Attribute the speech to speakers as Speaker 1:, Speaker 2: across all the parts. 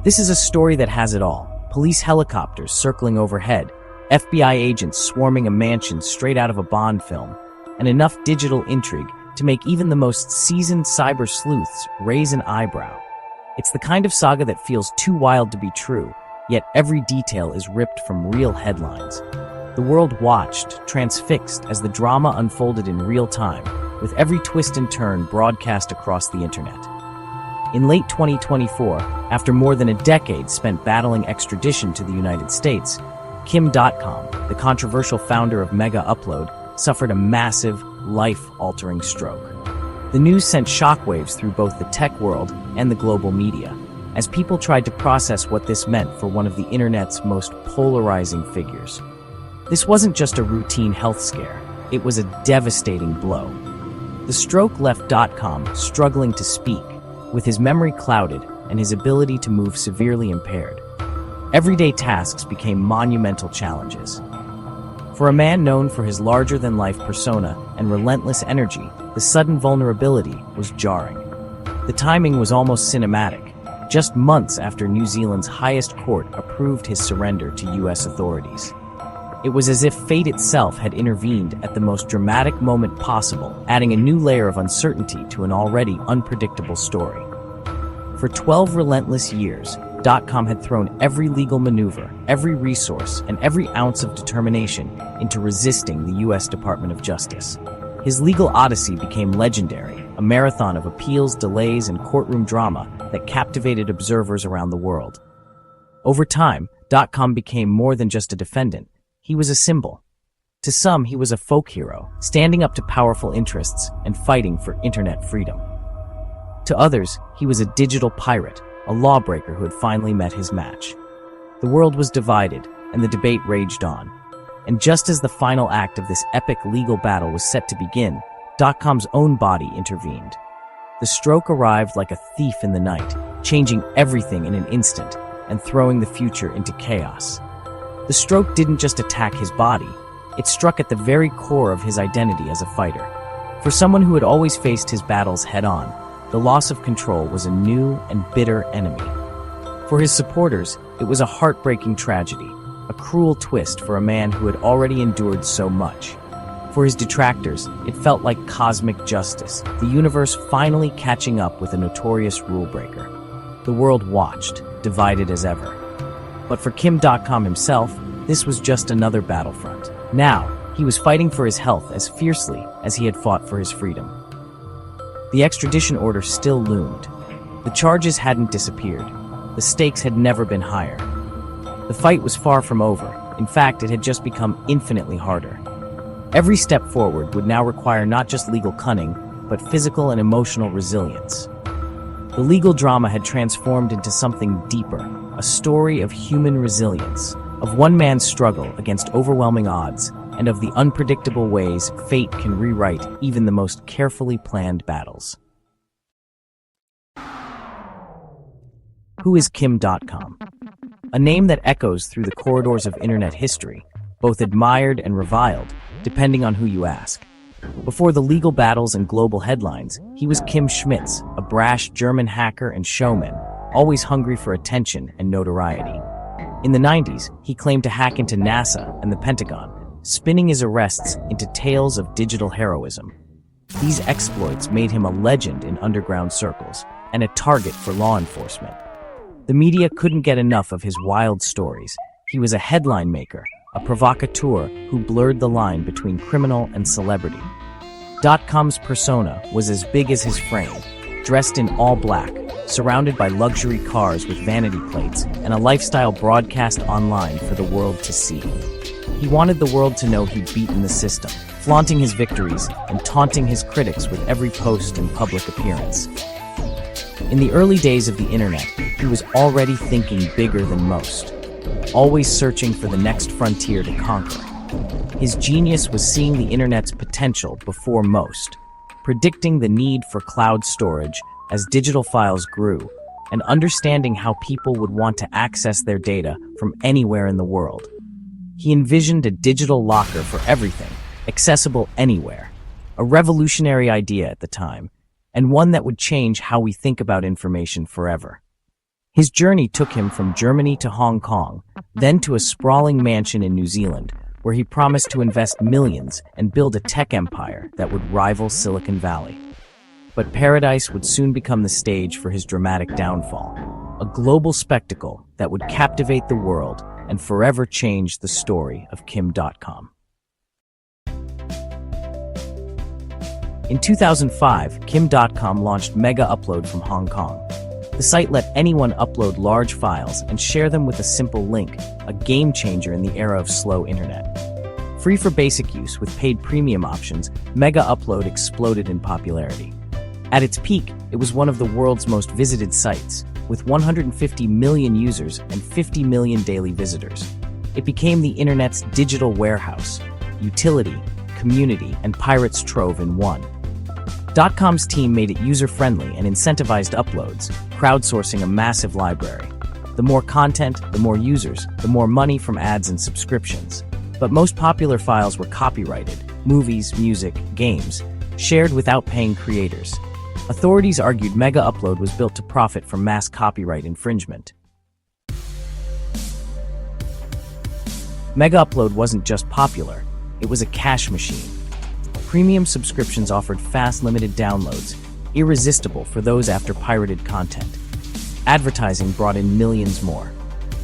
Speaker 1: This is a story that has it all. Police helicopters circling overhead, FBI agents swarming a mansion straight out of a Bond film, and enough digital intrigue to make even the most seasoned cyber sleuths raise an eyebrow. It's the kind of saga that feels too wild to be true, yet every detail is ripped from real headlines. The world watched, transfixed, as the drama unfolded in real time, with every twist and turn broadcast across the internet. In late 2024, after more than a decade spent battling extradition to the United States, Dotcom, the controversial founder of Megaupload, suffered a massive, life-altering stroke. The news sent shockwaves through both the tech world and the global media, as people tried to process what this meant for one of the internet's most polarizing figures. This wasn't just a routine health scare, it was a devastating blow. The stroke left Dotcom struggling to speak, with his memory clouded and his ability to move severely impaired. Everyday tasks became monumental challenges. For a man known for his larger-than-life persona and relentless energy, the sudden vulnerability was jarring. The timing was almost cinematic, just months after New Zealand's highest court approved his surrender to US authorities. It was as if fate itself had intervened at the most dramatic moment possible, adding a new layer of uncertainty to an already unpredictable story. For 12 relentless years, Dotcom had thrown every legal maneuver, every resource, and every ounce of determination into resisting the US Department of Justice. His legal odyssey became legendary, a marathon of appeals, delays, and courtroom drama that captivated observers around the world. Over time, Dotcom became more than just a defendant. He was a symbol. To some, he was a folk hero, standing up to powerful interests and fighting for internet freedom. To others, he was a digital pirate, a lawbreaker who had finally met his match. The world was divided, and the debate raged on. And just as the final act of this epic legal battle was set to begin, Dotcom's own body intervened. The stroke arrived like a thief in the night, changing everything in an instant and throwing the future into chaos. The stroke didn't just attack his body, it struck at the very core of his identity as a fighter. For someone who had always faced his battles head-on, the loss of control was a new and bitter enemy. For his supporters, it was a heartbreaking tragedy, a cruel twist for a man who had already endured so much. For his detractors, it felt like cosmic justice, the universe finally catching up with a notorious rule-breaker. The world watched, divided as ever. But for Dotcom himself, this was just another battlefront. Now, he was fighting for his health as fiercely as he had fought for his freedom. The extradition order still loomed. The charges hadn't disappeared. The stakes had never been higher. The fight was far from over. In fact, it had just become infinitely harder. Every step forward would now require not just legal cunning, but physical and emotional resilience. The legal drama had transformed into something deeper, a story of human resilience, of one man's struggle against overwhelming odds, and of the unpredictable ways fate can rewrite even the most carefully planned battles. Who is Dotcom? A name that echoes through the corridors of internet history, both admired and reviled, depending on who you ask. Before the legal battles and global headlines, he was Kim Schmitz, a brash German hacker and showman, always hungry for attention and notoriety. In the 90s, he claimed to hack into NASA and the Pentagon, spinning his arrests into tales of digital heroism. These exploits made him a legend in underground circles and a target for law enforcement. The media couldn't get enough of his wild stories. He was a headline maker, a provocateur who blurred the line between criminal and celebrity. Dotcom's persona was as big as his frame, dressed in all black, surrounded by luxury cars with vanity plates and a lifestyle broadcast online for the world to see. He wanted the world to know he'd beaten the system, flaunting his victories and taunting his critics with every post and public appearance. In the early days of the internet, he was already thinking bigger than most, always searching for the next frontier to conquer. His genius was seeing the internet's potential before most, predicting the need for cloud storage as digital files grew, and understanding how people would want to access their data from anywhere in the world. He envisioned a digital locker for everything, accessible anywhere, a revolutionary idea at the time, and one that would change how we think about information forever. His journey took him from Germany to Hong Kong, then to a sprawling mansion in New Zealand, where he promised to invest millions and build a tech empire that would rival Silicon Valley. But paradise would soon become the stage for his dramatic downfall, a global spectacle that would captivate the world and forever change the story of Dotcom. In 2005, Dotcom launched Megaupload from Hong Kong. The site let anyone upload large files and share them with a simple link, a game changer in the era of slow internet. Free for basic use with paid premium options, Megaupload exploded in popularity. At its peak, it was one of the world's most visited sites, with 150 million users and 50 million daily visitors. It became the internet's digital warehouse, utility, community, and pirates trove in one. Dotcom's team made it user-friendly and incentivized uploads, crowdsourcing a massive library. The more content, the more users, the more money from ads and subscriptions. But most popular files were copyrighted, movies, music, games, shared without paying creators. Authorities argued Megaupload was built to profit from mass copyright infringement. Megaupload wasn't just popular, it was a cash machine. Premium subscriptions offered fast, limited downloads, irresistible for those after pirated content. Advertising brought in millions more.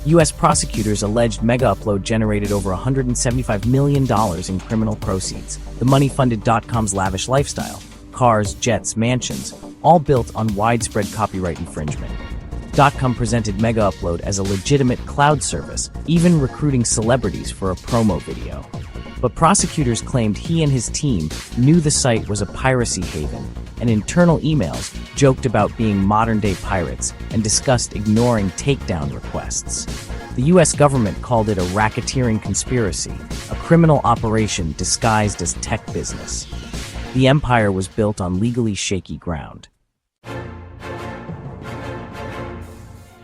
Speaker 1: U.S. prosecutors alleged Megaupload generated over $175 million in criminal proceeds. The money funded Dotcom's lavish lifestyle, cars, jets, mansions, all built on widespread copyright infringement. Dotcom presented Megaupload as a legitimate cloud service, even recruiting celebrities for a promo video. But prosecutors claimed he and his team knew the site was a piracy haven, and internal emails joked about being modern-day pirates and discussed ignoring takedown requests. The U.S. government called it a racketeering conspiracy, a criminal operation disguised as tech business. The empire was built on legally shaky ground.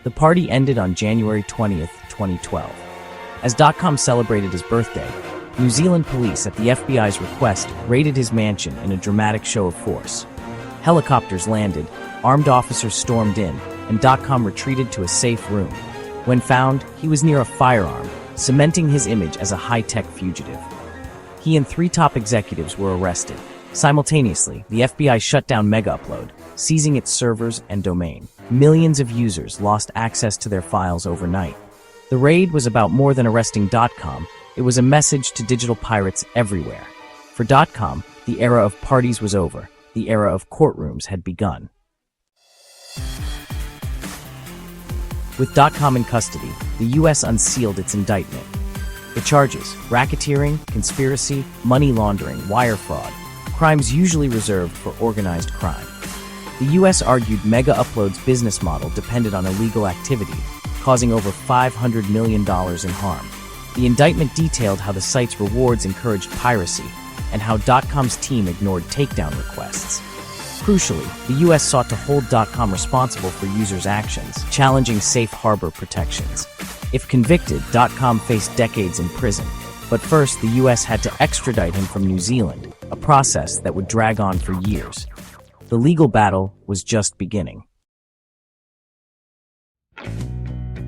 Speaker 1: The party ended on January 20th, 2012. As Dotcom celebrated his birthday, New Zealand police, at the FBI's request, raided his mansion in a dramatic show of force. Helicopters landed, armed officers stormed in, and Dotcom retreated to a safe room. When found, he was near a firearm, cementing his image as a high-tech fugitive. He and 3 top executives were arrested. Simultaneously, the FBI shut down Megaupload, seizing its servers and domain. Millions of users lost access to their files overnight. The raid was about more than arresting Dotcom. It was a message to digital pirates everywhere. For Dotcom, the era of parties was over. The era of courtrooms had begun. With Dotcom in custody, the U.S. unsealed its indictment. The charges: racketeering, conspiracy, money laundering, wire fraud, crimes usually reserved for organized crime. The U.S. argued Megaupload's business model depended on illegal activity, causing over $500 million in harm. The indictment detailed how the site's rewards encouraged piracy and how Dotcom's team ignored takedown requests. Crucially, the U.S. sought to hold Dotcom responsible for users' actions, challenging safe harbor protections. If convicted, Dotcom faced decades in prison. But first, the U.S. had to extradite him from New Zealand, a process that would drag on for years. The legal battle was just beginning.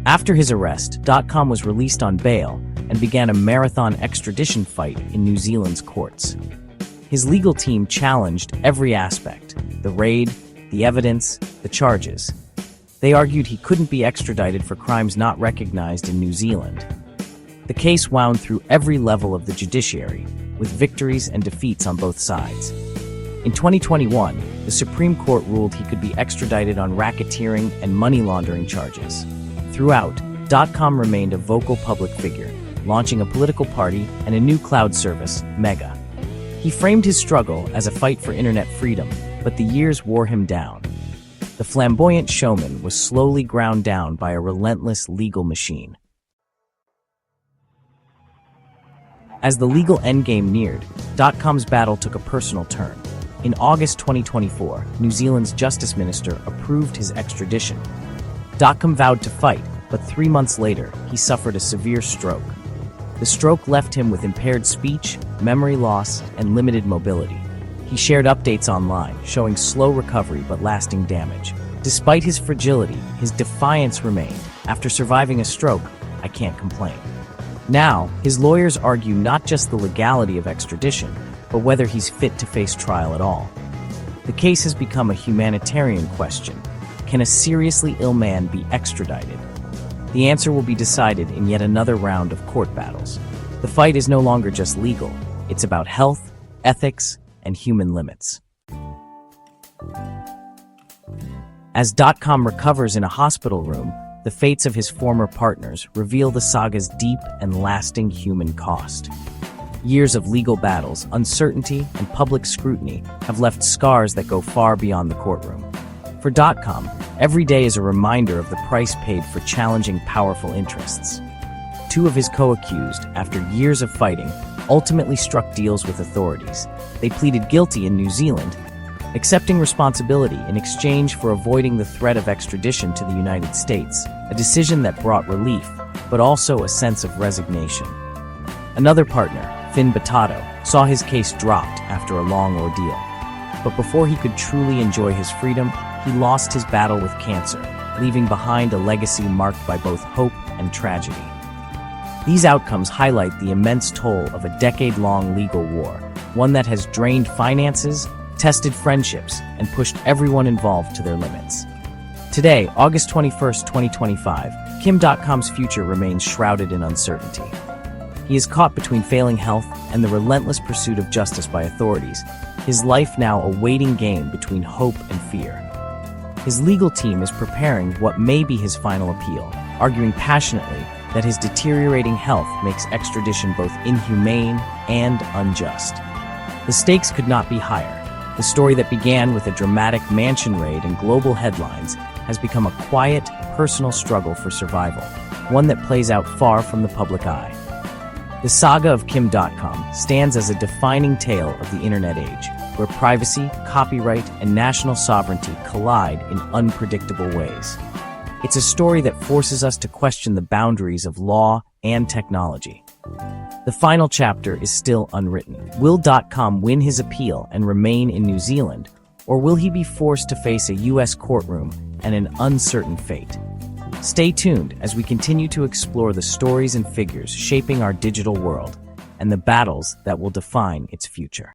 Speaker 1: After his arrest, Dotcom was released on bail and began a marathon extradition fight in New Zealand's courts. His legal team challenged every aspect: the raid, the evidence, the charges. They argued he couldn't be extradited for crimes not recognized in New Zealand. The case wound through every level of the judiciary, with victories and defeats on both sides. In 2021, the Supreme Court ruled he could be extradited on racketeering and money laundering charges. Throughout, Dotcom remained a vocal public figure, launching a political party and a new cloud service, Mega. He framed his struggle as a fight for internet freedom, but the years wore him down. The flamboyant showman was slowly ground down by a relentless legal machine. As the legal endgame neared, Dotcom's battle took a personal turn. In August 2024, New Zealand's Justice Minister approved his extradition. Dotcom vowed to fight, but 3 months later, he suffered a severe stroke. The stroke left him with impaired speech, memory loss, and limited mobility. He shared updates online, showing slow recovery but lasting damage. Despite his fragility, his defiance remained. After surviving a stroke, I can't complain. Now, his lawyers argue not just the legality of extradition, but whether he's fit to face trial at all. The case has become a humanitarian question. Can a seriously ill man be extradited? The answer will be decided in yet another round of court battles. The fight is no longer just legal. It's about health, ethics, and human limits. As Dotcom recovers in a hospital room, the fates of his former partners reveal the saga's deep and lasting human cost. Years of legal battles, uncertainty, and public scrutiny have left scars that go far beyond the courtroom. For Dotcom, every day is a reminder of the price paid for challenging powerful interests. Two of his co-accused, after years of fighting, ultimately struck deals with authorities. They pleaded guilty in New Zealand, accepting responsibility in exchange for avoiding the threat of extradition to the United States, a decision that brought relief, but also a sense of resignation. Another partner, Finn Batato, saw his case dropped after a long ordeal. But before he could truly enjoy his freedom, he lost his battle with cancer, leaving behind a legacy marked by both hope and tragedy. These outcomes highlight the immense toll of a decade-long legal war, one that has drained finances, tested friendships, and pushed everyone involved to their limits. Today, August 21st, 2025, Dotcom's future remains shrouded in uncertainty. He is caught between failing health and the relentless pursuit of justice by authorities, his life now a waiting game between hope and fear. His legal team is preparing what may be his final appeal, arguing passionately that his deteriorating health makes extradition both inhumane and unjust. The stakes could not be higher. The story that began with a dramatic mansion raid and global headlines has become a quiet, personal struggle for survival, one that plays out far from the public eye. The saga of Dotcom stands as a defining tale of the internet age, where privacy, copyright, and national sovereignty collide in unpredictable ways. It's a story that forces us to question the boundaries of law and technology. The final chapter is still unwritten. Will Dotcom win his appeal and remain in New Zealand, or will he be forced to face a U.S. courtroom and an uncertain fate? Stay tuned as we continue to explore the stories and figures shaping our digital world and the battles that will define its future.